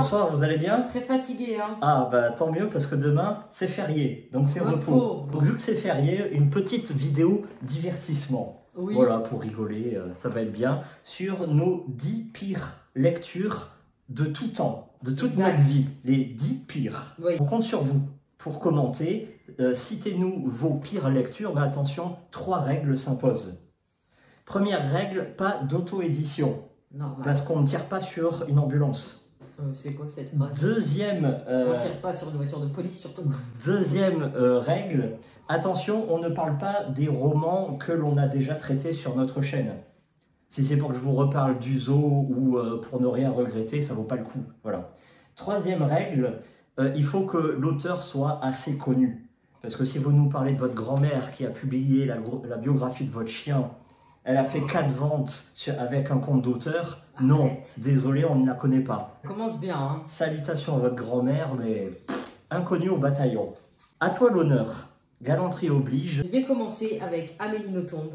Bonsoir, vous allez bien? Très fatigué, hein. Ah bah tant mieux parce que demain c'est férié, donc c'est repos. Donc vu que c'est férié, une petite vidéo divertissement. Oui. Voilà, pour rigoler, ça va être bien. Sur nos 10 pires lectures de tout temps, de toute Exact. notre vie. Les 10 pires. Oui. On compte sur vous pour commenter. Citez-nous vos pires lectures, mais attention, 3 règles s'imposent. Première règle, pas d'auto-édition. Normal. Parce qu'on ne tire pas sur une ambulance. C'est quoi cette phrase? Deuxième, On tire pas sur une voiture de police surtout. deuxième règle, attention, on ne parle pas des romans que l'on a déjà traités sur notre chaîne. Si c'est pour que je vous reparle du zoo ou pour ne rien regretter, ça vaut pas le coup. Voilà. Troisième règle, il faut que l'auteur soit assez connu. Parce que si vous nous parlez de votre grand-mère qui a publié la biographie de votre chien, elle a fait 4 ventes avec un compte d'auteur. Non, désolé, on ne la connaît pas. Commence bien, hein. Salutations à votre grand-mère, mais inconnue au bataillon. À toi l'honneur. Galanterie oblige. Je vais commencer avec Amélie Nothomb,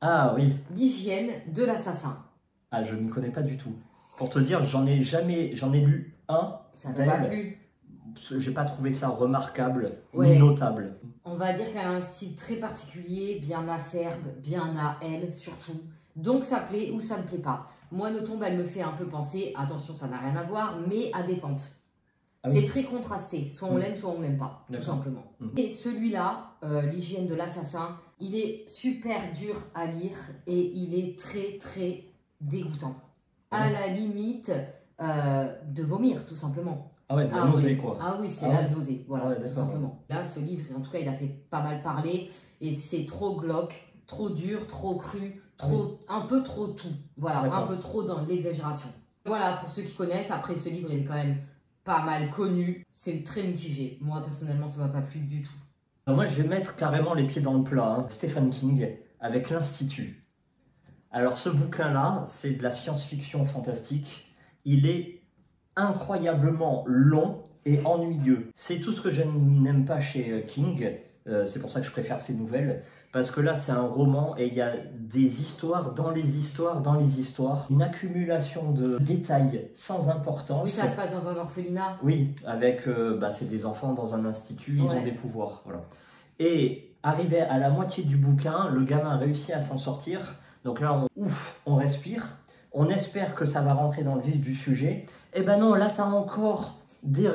Ah oui. L'hygiène de l'assassin. Ah, je ne connais pas du tout. Pour te dire, j'en ai lu un. Ça t'a pas plu? J'ai pas trouvé ça remarquable, Ouais. ni notable. On va dire qu'elle a un style très particulier, bien acerbe, bien à elle surtout. Donc ça plaît ou ça ne plaît pas. Moi, Nothomb, elle me fait un peu penser, attention, ça n'a rien à voir, mais à des pentes. Ah c'est oui. très contrasté. Soit on l'aime, soit on l'aime pas, tout simplement. Et celui-là, L'hygiène de l'assassin, il est super dur à lire et il est très, très dégoûtant. À la limite de vomir, tout simplement. Ah ouais, de la nausée, oui. quoi. Ah oui, c'est Ah la ouais. nausée, voilà, Ouais, tout simplement. Là, ce livre, en tout cas, il a fait pas mal parler et c'est trop glauque, trop dur, trop cru, trop, un peu trop tout. Voilà, un peu trop dans l'exagération. Voilà, pour ceux qui connaissent, après ce livre, il est quand même pas mal connu. C'est très mitigé. Moi, personnellement, ça m'a pas plu du tout. Alors moi, je vais mettre carrément les pieds dans le plat. Hein. Stephen King avec l'Institut. Alors ce bouquin-là, c'est de la science-fiction fantastique. Il est incroyablement long et ennuyeux. C'est tout ce que je n'aime pas chez King. C'est pour ça que je préfère ses nouvelles. Parce que là, c'est un roman et il y a des histoires dans les histoires dans les histoires. Une accumulation de détails sans importance. Oui, ça se passe dans un orphelinat. Oui, avec, c'est des enfants dans un institut, ils ont des pouvoirs. Voilà. Et arrivé à la moitié du bouquin, le gamin réussit à s'en sortir. Donc là, on respire. On espère que ça va rentrer dans le vif du sujet. Et ben non, là, tu as encore des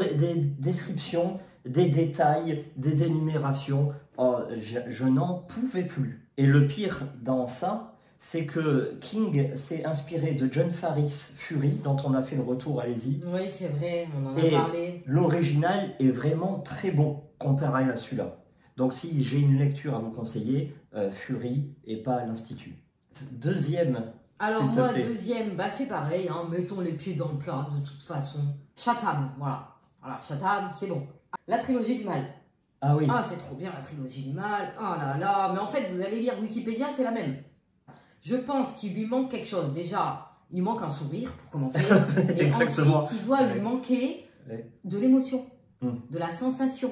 descriptions, des détails, des énumérations. Oh, je n'en pouvais plus. Et le pire dans ça, c'est que King s'est inspiré de John Farris Fury, dont on a fait le retour, allez-y. Oui, c'est vrai, on en a parlé. L'original est vraiment très bon comparé à celui-là. Donc si j'ai une lecture à vous conseiller, Fury et pas l'Institut. Deuxième. Alors moi, deuxième, c'est pareil, hein, mettons les pieds dans le plat de toute façon. Chatham, voilà. Voilà, Chatham, c'est bon. La trilogie du mal. Ah oui. Ah, c'est trop bien la trilogie du mal. Oh là là, mais en fait, vous allez lire Wikipédia, c'est la même. Je pense qu'il lui manque quelque chose. Déjà, il lui manque un sourire pour commencer. Et ensuite, il doit lui manquer de l'émotion, de la sensation,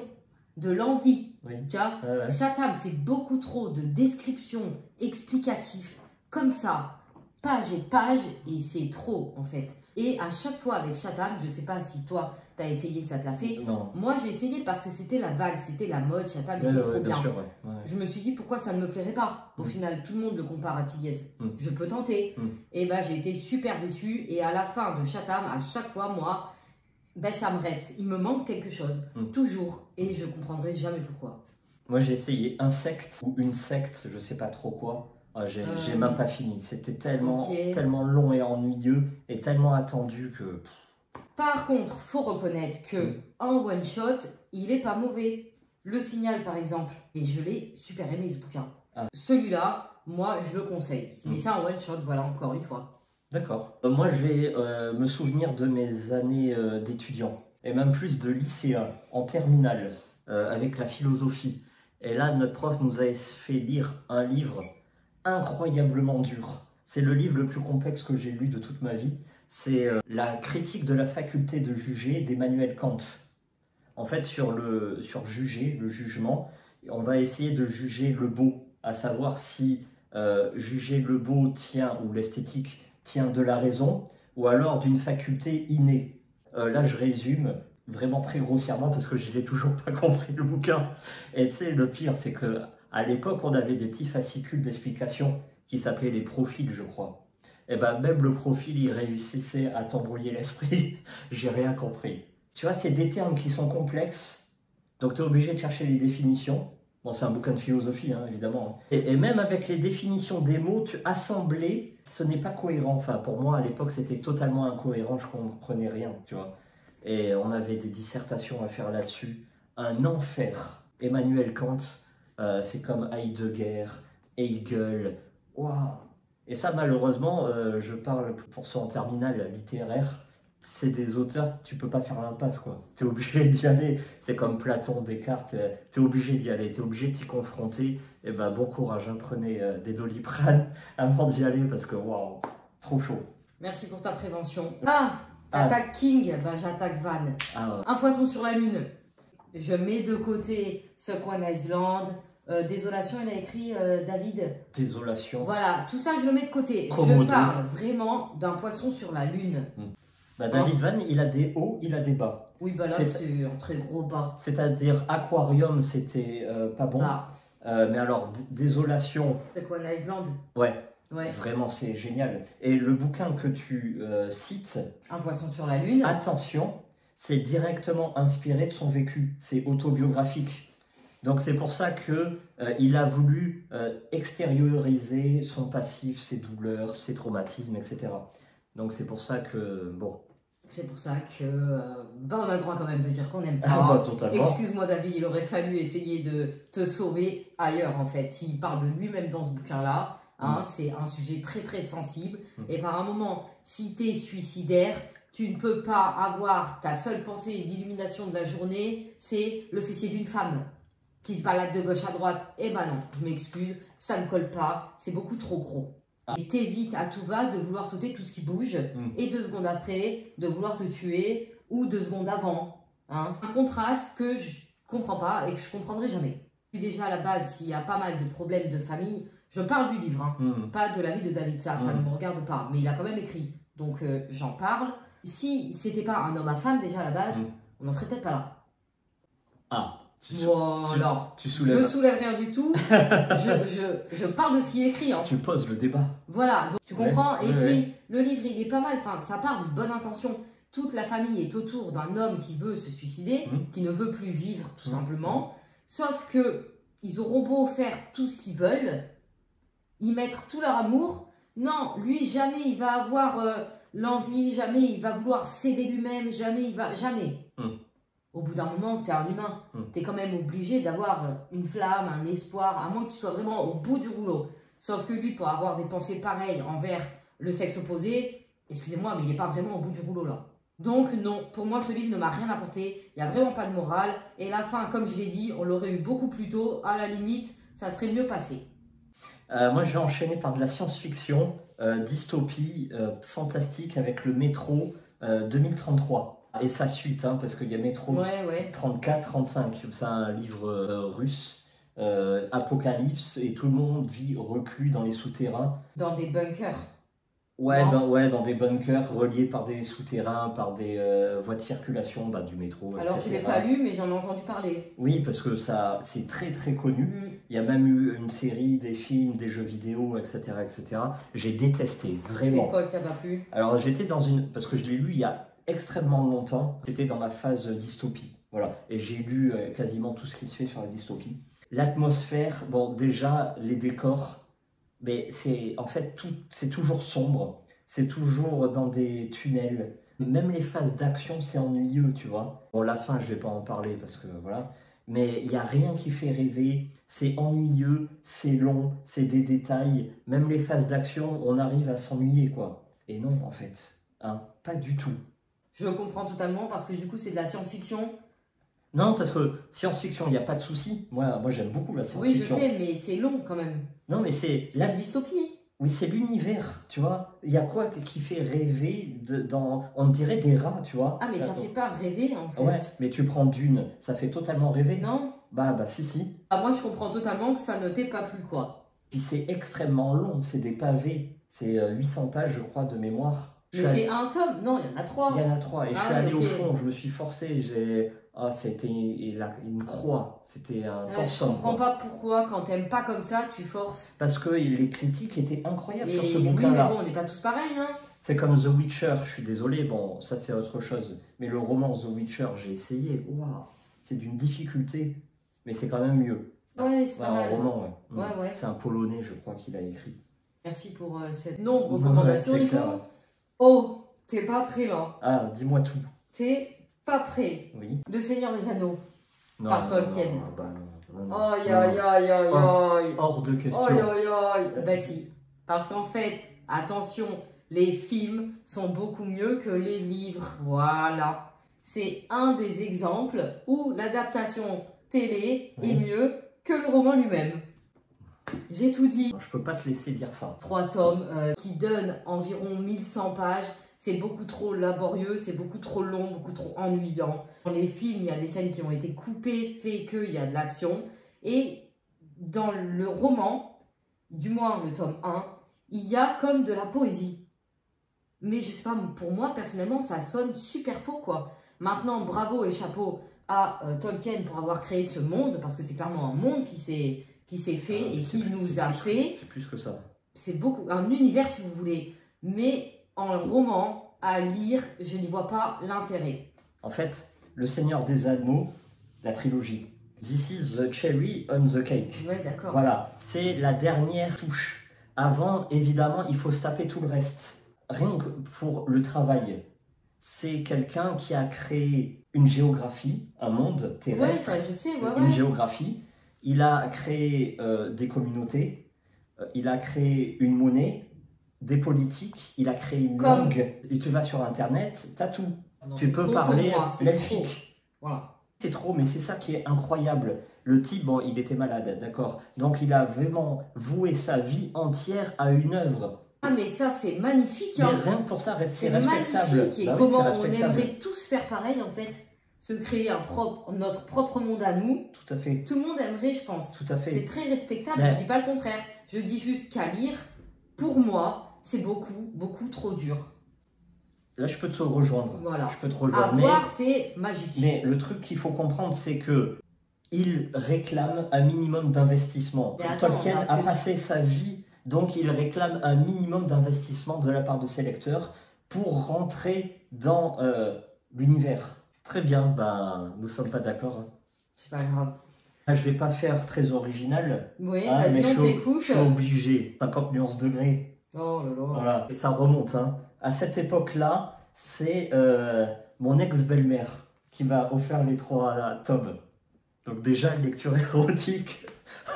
de l'envie. Tu vois, Chatham, c'est beaucoup trop de descriptions explicatives comme ça. Page et page, et c'est trop en fait. Et à chaque fois avec Chatham, je sais pas si toi t'as essayé, ça te l'a fait. Non. Moi j'ai essayé parce que c'était la vague, c'était la mode, Chatham était trop bien. Sûr, Je me suis dit pourquoi ça ne me plairait pas. Au final, tout le monde le compare à Tidiez. Je peux tenter. Et j'ai été super déçue. Et à la fin de Chatham, à chaque fois, moi, ça me reste. Il me manque quelque chose, toujours. Et je comprendrai jamais pourquoi. Moi j'ai essayé un secte ou une secte, je sais pas trop quoi. J'ai même pas fini. C'était tellement long et ennuyeux et tellement attendu que... Par contre, faut reconnaître que en one shot, il est pas mauvais. Le Signal, par exemple, et je l'ai super aimé ce bouquin. Celui-là, moi, je le conseille. Mais ça en one shot, voilà, encore une fois. D'accord. Moi, je vais me souvenir de mes années d'étudiant et même plus de lycéen en terminale avec la philosophie. Et là, notre prof nous a fait lire un livre incroyablement dur. C'est le livre le plus complexe que j'ai lu de toute ma vie. C'est la critique de la faculté de juger d'Emmanuel Kant. En fait, sur juger, le jugement, on va essayer de juger le beau, à savoir si juger le beau tient, ou l'esthétique tient de la raison, ou alors d'une faculté innée. là je résume vraiment très grossièrement parce que je n'ai toujours pas compris le bouquin. Et tu sais, le pire, c'est que à l'époque, on avait des petits fascicules d'explication qui s'appelaient les profils, je crois. Et ben même le profil, il réussissait à t'embrouiller l'esprit. J'ai rien compris. Tu vois, c'est des termes qui sont complexes, donc tu es obligé de chercher les définitions. Bon, c'est un bouquin de philosophie, hein, évidemment. Et même avec les définitions des mots, assembler, ce n'est pas cohérent. Enfin, pour moi, à l'époque, c'était totalement incohérent, je ne comprenais rien, tu vois. Et on avait des dissertations à faire là-dessus. Un enfer. Emmanuel Kant, c'est comme Heidegger, Hegel. Waouh! Et ça, malheureusement, je parle pour ceux en terminale littéraire, c'est des auteurs, tu peux pas faire l'impasse, quoi. Tu es obligé d'y aller. C'est comme Platon, Descartes, tu es obligé d'y aller, tu es obligé de t'y confronter. Et ben bon courage, hein, prenez des Doliprane avant d'y aller parce que waouh, trop chaud. Merci pour ta prévention. Ah, t'attaques King, bah j'attaque Van. Un poisson sur la lune. Je mets de côté Suck One Island. Désolation, il a écrit David. Désolation. Voilà, tout ça je le mets de côté. Je parle vraiment d'un poisson sur la lune. Bah, David Van, il a des hauts, il a des bas. Oui, bah là c'est un très gros bas. C'est-à-dire Aquarium, c'était pas bon. Mais alors, Désolation. Suck One Island. Ouais. Vraiment, c'est génial. Et le bouquin que tu cites, Un poisson sur la lune. Attention, c'est directement inspiré de son vécu. C'est autobiographique. Donc c'est pour ça que il a voulu extérioriser son passif, ses douleurs, ses traumatismes, etc. Donc c'est pour ça que, bon... C'est pour ça que, on a le droit quand même de dire qu'on n'aime pas. Ah bah, totalement. Excuse-moi David, il aurait fallu essayer de te sauver ailleurs en fait. S'il parle de lui-même dans ce bouquin-là, hein, c'est un sujet très très sensible. Et par un moment, si tu es suicidaire, tu ne peux pas avoir ta seule pensée d'illumination de la journée, c'est le fessier d'une femme qui se balade de gauche à droite. Eh ben non, je m'excuse, ça ne colle pas, c'est beaucoup trop gros. Et t'évites à tout va de vouloir sauter tout ce qui bouge, et 2 secondes après, de vouloir te tuer, ou 2 secondes avant. Hein. Un contraste que je comprends pas et que je comprendrai jamais. Déjà à la base, s'il y a pas mal de problèmes de famille, je parle du livre, hein, pas de la vie de David, ça ne me regarde pas, mais il a quand même écrit, donc j'en parle. Si c'était pas un homme à femme déjà à la base, on n'en serait peut-être pas là. Ah. Voilà. Tu soulèves. Je soulève rien du tout. je parle de ce qui est écrit. Hein. Tu poses le débat. Voilà, donc tu comprends. Et puis le livre, il est pas mal. Enfin, ça part d'une bonne intention. Toute la famille est autour d'un homme qui veut se suicider, qui ne veut plus vivre, tout simplement. Sauf que ils auront beau faire tout ce qu'ils veulent, y mettre tout leur amour. Non, lui, jamais il va avoir l'envie, jamais il va vouloir céder lui-même, jamais il va. Jamais. Au bout d'un moment, tu es un humain. Tu es quand même obligé d'avoir une flamme, un espoir, à moins que tu sois vraiment au bout du rouleau. Sauf que lui, pour avoir des pensées pareilles envers le sexe opposé, excusez-moi, mais il n'est pas vraiment au bout du rouleau là. Donc non, pour moi, ce livre ne m'a rien apporté. Il n'y a vraiment pas de morale. Et la fin, comme je l'ai dit, on l'aurait eu beaucoup plus tôt. À la limite, ça serait mieux passé. Moi, je vais enchaîner par de la science-fiction, dystopie, fantastique, avec le Métro 2033. Et sa suite, hein, parce qu'il y a Métro 34-35, c'est un livre russe, apocalypse, et tout le monde vit reclus dans les souterrains. Dans des bunkers. Dans des bunkers reliés par des souterrains, par des voies de circulation du métro. Alors je ne l'ai pas lu, mais j'en ai entendu parler. Oui, parce que c'est très très connu. Il y a même eu une série, des films, des jeux vidéo, etc. etc. J'ai détesté, vraiment. C'est quoi que t'as pas plu? Alors j'étais dans une... Parce que je l'ai lu il y a extrêmement longtemps. C'était dans ma phase dystopie. Voilà. Et j'ai lu quasiment tout ce qui se fait sur la dystopie. L'atmosphère, bon, déjà, les décors... Mais c'est en fait c'est toujours sombre, c'est toujours dans des tunnels. Même les phases d'action, c'est ennuyeux, tu vois. Bon, la fin, je vais pas en parler parce que voilà. Mais il n'y a rien qui fait rêver. C'est ennuyeux, c'est long, c'est des détails. Même les phases d'action, on arrive à s'ennuyer, quoi. Et non, en fait, hein, pas du tout. Je comprends totalement parce que du coup, c'est de la science-fiction. Non, parce que science-fiction, il n'y a pas de souci. Moi j'aime beaucoup la science-fiction. Oui, je sais, mais c'est long quand même. Non, mais c'est la dystopie. Oui, c'est l'univers, tu vois. Il y a quoi qui fait rêver on dirait des rats, tu vois. Ah, mais ça fait pas rêver, en fait. Ouais, mais tu prends Dune, ça fait totalement rêver. Non. Bah, si. Ah, moi, je comprends totalement que ça ne t'ait pas plu, quoi. Puis c'est extrêmement long, c'est des pavés. C'est 800 pages, je crois, de mémoire. Mais c'est un tome? Non, il y en a 3. Il y en a 3. Et je suis allé au fond, je me suis forcé. Ah, c'était une croix. C'était un pensum. Je comprends pas pourquoi, quand t'aimes pas comme ça, tu forces. Parce que les critiques étaient incroyables sur ce bouquin-là. Oui, mais bon, on n'est pas tous pareils, hein. C'est comme The Witcher, je suis désolé, bon, ça c'est autre chose. Mais le roman The Witcher, j'ai essayé. Waouh, c'est d'une difficulté. Mais c'est quand même mieux. Ouais, c'est pas mal. Un roman, ouais. C'est un Polonais, je crois, qu'il a écrit. Merci pour cette non-recommandation, Nico. Clair. Oh, t'es pas prêt là. Ah, dis-moi tout. T'es pas prêt. Oui. Le Seigneur des Anneaux, non, par Tolkien. Non, aïe, aïe, aïe, aïe, aïe. Hors de question. Aïe, aïe, aïe. Ben si. Parce qu'en fait, attention, les films sont beaucoup mieux que les livres. Voilà. C'est un des exemples où l'adaptation télé est mieux que le roman lui-même. J'ai tout dit. Je peux pas te laisser dire ça. 3 tomes qui donnent environ 1100 pages. C'est beaucoup trop laborieux, c'est beaucoup trop long, beaucoup trop ennuyant. Dans les films, il y a des scènes qui ont été coupées, fait qu'il y a de l'action. Et dans le roman, du moins le tome 1, il y a comme de la poésie. Mais je sais pas, pour moi, personnellement, ça sonne super faux, quoi. Maintenant, bravo et chapeau à Tolkien pour avoir créé ce monde, parce que c'est clairement un monde qui s'est fait et qui nous a fait. C'est plus que ça. C'est beaucoup, un univers si vous voulez. Mais en roman, à lire, je n'y vois pas l'intérêt. En fait, Le Seigneur des Anneaux, la trilogie. This is the cherry on the cake. Ouais, d'accord. Voilà, c'est la dernière touche. Avant, évidemment, il faut se taper tout le reste. Rien que pour le travail. C'est quelqu'un qui a créé une géographie, un monde terrestre. Ouais, ça je sais, une géographie. Il a créé des communautés. Il a créé une monnaie, des politiques. Il a créé une langue. Et tu vas sur Internet, t'as tout. Non, tu peux parler l'elfique. Voilà. C'est trop, mais c'est ça qui est incroyable. Le type, bon, il était malade, d'accord. Donc il a vraiment voué sa vie entière à une œuvre. Ah mais ça c'est magnifique. Hein. Mais rien que pour ça, c'est respectable. Magnifique. Et comment on aimerait tous faire pareil en fait, se créer notre propre monde à nous. Tout à fait. Tout le monde aimerait, je pense. Tout à fait. C'est très respectable. Mais... je dis pas le contraire. Je dis juste qu'à lire, pour moi, c'est beaucoup trop dur. Là, je peux te rejoindre. Voilà. Je peux te rejoindre. À voir, c'est magique. Mais le truc qu'il faut comprendre, c'est que il réclame un minimum d'investissement. Tolkien a passé sa vie. Donc, il réclame un minimum d'investissement de la part de ses lecteurs pour rentrer dans l'univers. Très bien, ben, nous ne sommes pas d'accord. Hein. C'est pas grave. Je ne vais pas faire très original. Oui, vas-y, on t'écoute. Je suis obligé. 50 nuances degrés. Oh là là. Voilà. Et ça remonte. Hein. À cette époque-là, c'est mon ex-belle-mère qui m'a offert les 3 tomes. Donc déjà, une lecture érotique.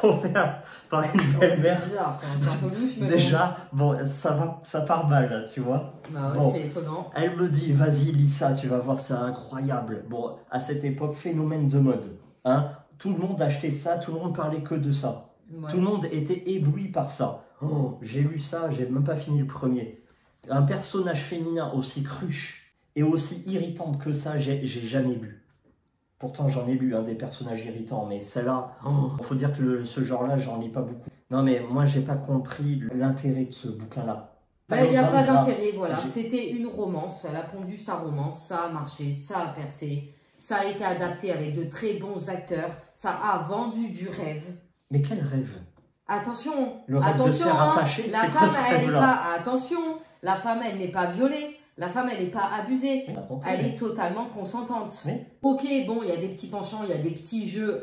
Offert par une belle-mère. C'est bizarre, c'est un peu louche, mais déjà, bon, ça part mal, tu vois. Bah ouais, bon, c'est étonnant. Elle me dit, vas-y, lis ça, tu vas voir, c'est incroyable. Bon, à cette époque, phénomène de mode. Hein. Tout le monde achetait ça, tout le monde parlait que de ça. Ouais. Tout le monde était ébloui par ça. Oh, j'ai lu ça, j'ai même pas fini le premier. Un personnage féminin aussi cruche et aussi irritante que ça, j'ai jamais lu. Pourtant, j'en ai lu des personnages irritants, mais celle-là, il faut dire que ce genre-là, j'en lis pas beaucoup. Non, mais moi, j'ai pas compris l'intérêt de ce bouquin-là. Il n'y a pas d'intérêt, voilà. C'était une romance, elle a pondu sa romance, ça a marché, ça a percé, ça a été adapté avec de très bons acteurs, ça a vendu du rêve. Mais quel rêve? Attention, le rêve de se faire attacher, la femme, elle n'est pas, attention, la femme, elle n'est pas violée. La femme, elle n'est pas abusée, elle est totalement consentante. Oui. Ok, bon, il y a des petits penchants, il y a des petits jeux,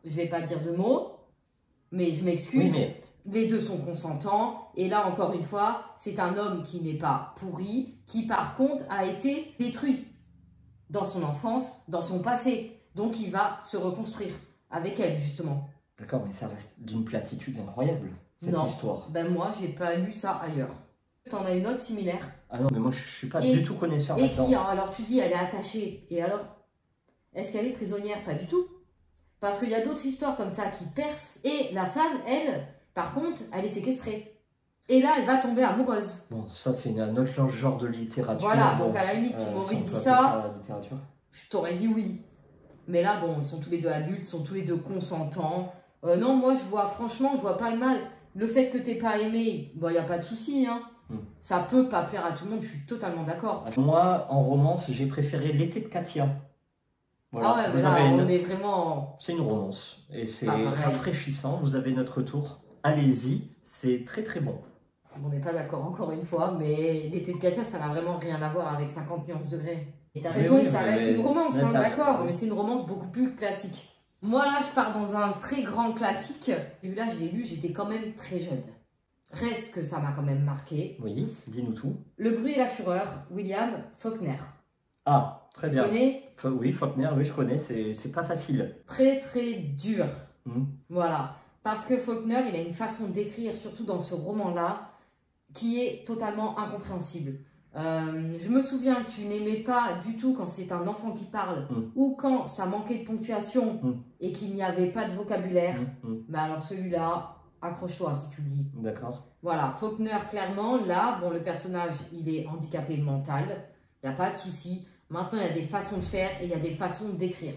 je vais pas dire de mots, mais je m'excuse. Oui, mais... les deux sont consentants, et là, encore une fois, c'est un homme qui n'est pas pourri, qui par contre a été détruit dans son enfance, dans son passé. Donc, il va se reconstruire avec elle, justement. D'accord, mais ça reste d'une platitude incroyable, cette histoire. Ben moi, j'ai pas lu ça ailleurs. T'en as une autre similaire? Ah non, mais moi je suis pas du tout connaisseur là-dedans. Et qui, alors tu dis, elle est attachée. Et alors? Est-ce qu'elle est prisonnière? Pas du tout. Parce qu'il y a d'autres histoires comme ça qui percent. Et la femme, elle, par contre, elle est séquestrée. Et là, elle va tomber amoureuse. Bon, ça c'est un autre genre de littérature. Voilà, donc à la limite, tu m'aurais dit ça, je t'aurais dit oui. Mais là, bon, ils sont tous les deux adultes, ils sont tous les deux consentants. Non, moi, franchement, je vois pas le mal. Le fait que t'aies pas aimé, bon, il n'y a pas de souci, hein. Ça peut pas plaire à tout le monde, je suis totalement d'accord. Moi, en romance, j'ai préféré L'été de Katia. Voilà. Ah ouais, mais là, on est vraiment... C'est une romance, et c'est rafraîchissant, vous avez notre tour. Allez-y, c'est très très bon. On n'est pas d'accord encore une fois, mais L'été de Katia, ça n'a vraiment rien à voir avec 50 nuances degrés. Et t'as raison, ça reste une romance, hein, d'accord, mais c'est une romance beaucoup plus classique. Moi là, je pars dans un très grand classique. Celui-là, je l'ai lu, j'étais quand même très jeune. Reste que ça m'a quand même marqué. Oui, dis-nous tout. Le bruit et la fureur, William Faulkner. Ah, très bien. Tu connais? Oui, Faulkner, oui, je connais, c'est pas facile. Très très dur. Voilà. Parce que Faulkner, il a une façon d'écrire, surtout dans ce roman-là, qui est totalement incompréhensible. Je me souviens que tu n'aimais pas du tout quand c'est un enfant qui parle ou quand ça manquait de ponctuation et qu'il n'y avait pas de vocabulaire. Mais alors celui-là, accroche-toi si tu le dis. D'accord. Voilà, Faulkner, clairement, là, bon, le personnage, il est handicapé mental, il n'y a pas de souci. Maintenant, il y a des façons de faire et il y a des façons d'écrire.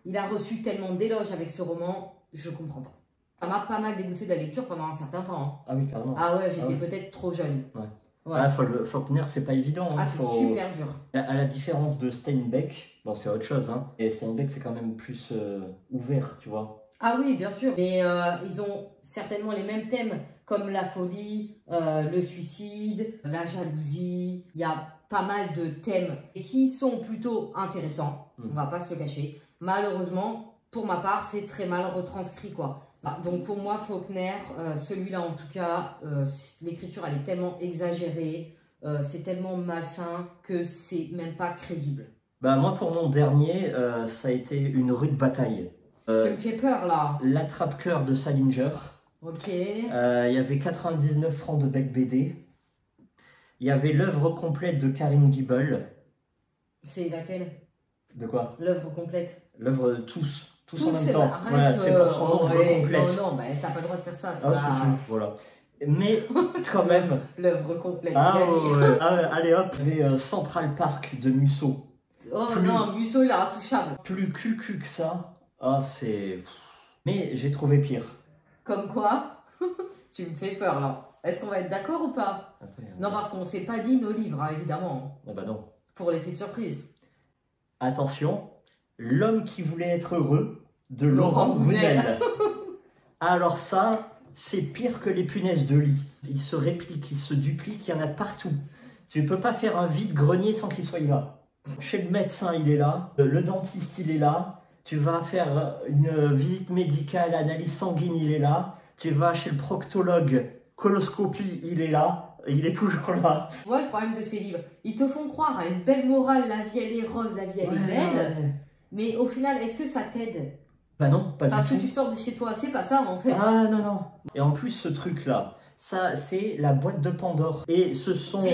Il a reçu tellement d'éloges avec ce roman, je ne comprends pas. Ça m'a pas mal dégoûté de la lecture pendant un certain temps. Ah oui, carrément. Ah ouais, j'étais peut-être trop jeune. Ouais. Ah, Faulkner, c'est pas évident. Ah, c'est super dur. À la différence de Steinbeck, bon, c'est autre chose, hein. Et Steinbeck, c'est quand même plus ouvert, tu vois. Ah oui, bien sûr. Mais ils ont certainement les mêmes thèmes, comme la folie, le suicide, la jalousie. Il y a pas mal de thèmes qui sont plutôt intéressants. On va pas se le cacher. Malheureusement, pour ma part, c'est très mal retranscrit, quoi. Donc pour moi, Faulkner, celui-là en tout cas, l'écriture elle est tellement exagérée, c'est tellement malsain que c'est même pas crédible. Bah moi pour mon dernier, ça a été une rude bataille. Tu me fais peur là. L'attrape-cœur de Salinger. Ok. Il y avait 99 francs de Beck BD. Il y avait l'œuvre complète de Karine Gibel. C'est laquelle? De quoi? L'œuvre complète. L'œuvre tous en même temps. Arrête, voilà, c'est pour son œuvre complète. Non, bah, t'as pas le droit de faire ça. Voilà. Mais quand même. L'œuvre complète, il a dit. Allez hop, il y avait Central Park de Musso. Oh non, Musso il est intouchable. Plus cucu que ça. Ah, c'est. Mais j'ai trouvé pire. Comme quoi? Tu me fais peur là. Est-ce qu'on va être d'accord ou pas? Non, parce qu'on s'est pas dit nos livres, hein, évidemment. Ah bah non. Pour l'effet de surprise. Attention, L'homme qui voulait être heureux de Laurent Gounel. Alors ça, c'est pire que les punaises de lit. Ils se répliquent, ils se dupliquent, il y en a de partout. Tu ne peux pas faire un vide-grenier sans qu'il soit là. Chez le médecin, il est là. Le dentiste, il est là. Tu vas faire une visite médicale, analyse sanguine, il est là. Tu vas chez le proctologue, coloscopie, il est là. Il est toujours là. Tu vois le problème de ces livres? Ils te font croire à une belle morale, la vie elle est rose, la vie elle est belle. Ouais. Mais au final, est-ce que ça t'aide? Bah non, pas du tout. Parce que tu sors de chez toi, c'est pas ça en fait. Ah non, non. Et en plus, ce truc-là, ça c'est la boîte de Pandore. Et ce sont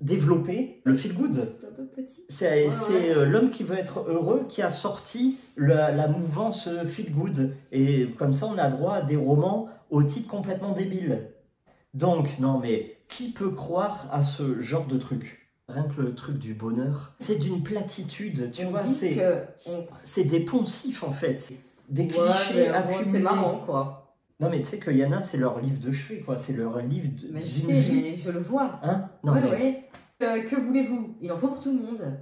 développés le feel good. C'est l'homme qui veut être heureux qui a sorti la mouvance feel good. Et comme ça, on a droit à des romans au titre complètement débile. Donc, non mais, qui peut croire à ce genre de truc? Rien que le truc du bonheur, c'est d'une platitude, tu vois, c'est des poncifs en fait. Des clichés accumulés. C'est marrant quoi. Non mais tu sais qu'il y en a, c'est leur livre de chevet quoi, c'est leur livre de... Mais je sais, mais je le vois. Hein? Non, ouais, mais... ouais. Que voulez-vous? Il en faut pour tout le monde.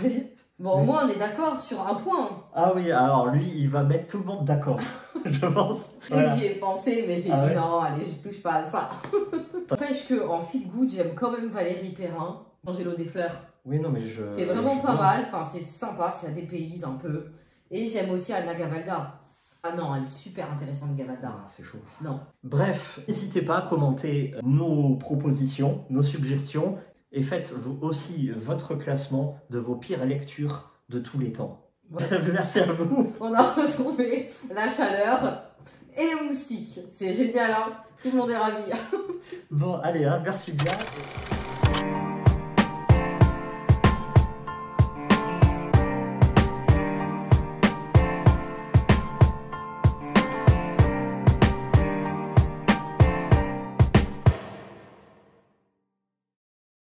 Oui. Bon, moi, on est d'accord sur un point. Ah oui, alors lui, il va mettre tout le monde d'accord, je pense. Tu sais que j'y ai pensé, mais j'ai dit non, allez, je touche pas à ça. N'empêche qu'en feel good, j'aime quand même Valérie Perrin, Angelo des Fleurs. Oui, non, mais c'est vraiment pas mal, enfin, c'est sympa, ça dépayse un peu. Et j'aime aussi Anna Gavalda. Ah non, elle est super intéressante, Gavalda. Ah, c'est chaud. Non. Bref, n'hésitez pas à commenter nos propositions, nos suggestions. Et faites aussi votre classement de vos pires lectures de tous les temps. Ouais. Merci à vous. On a retrouvé la chaleur et les moustiques. C'est génial, hein? Tout le monde est ravi. Bon, allez, hein, merci bien.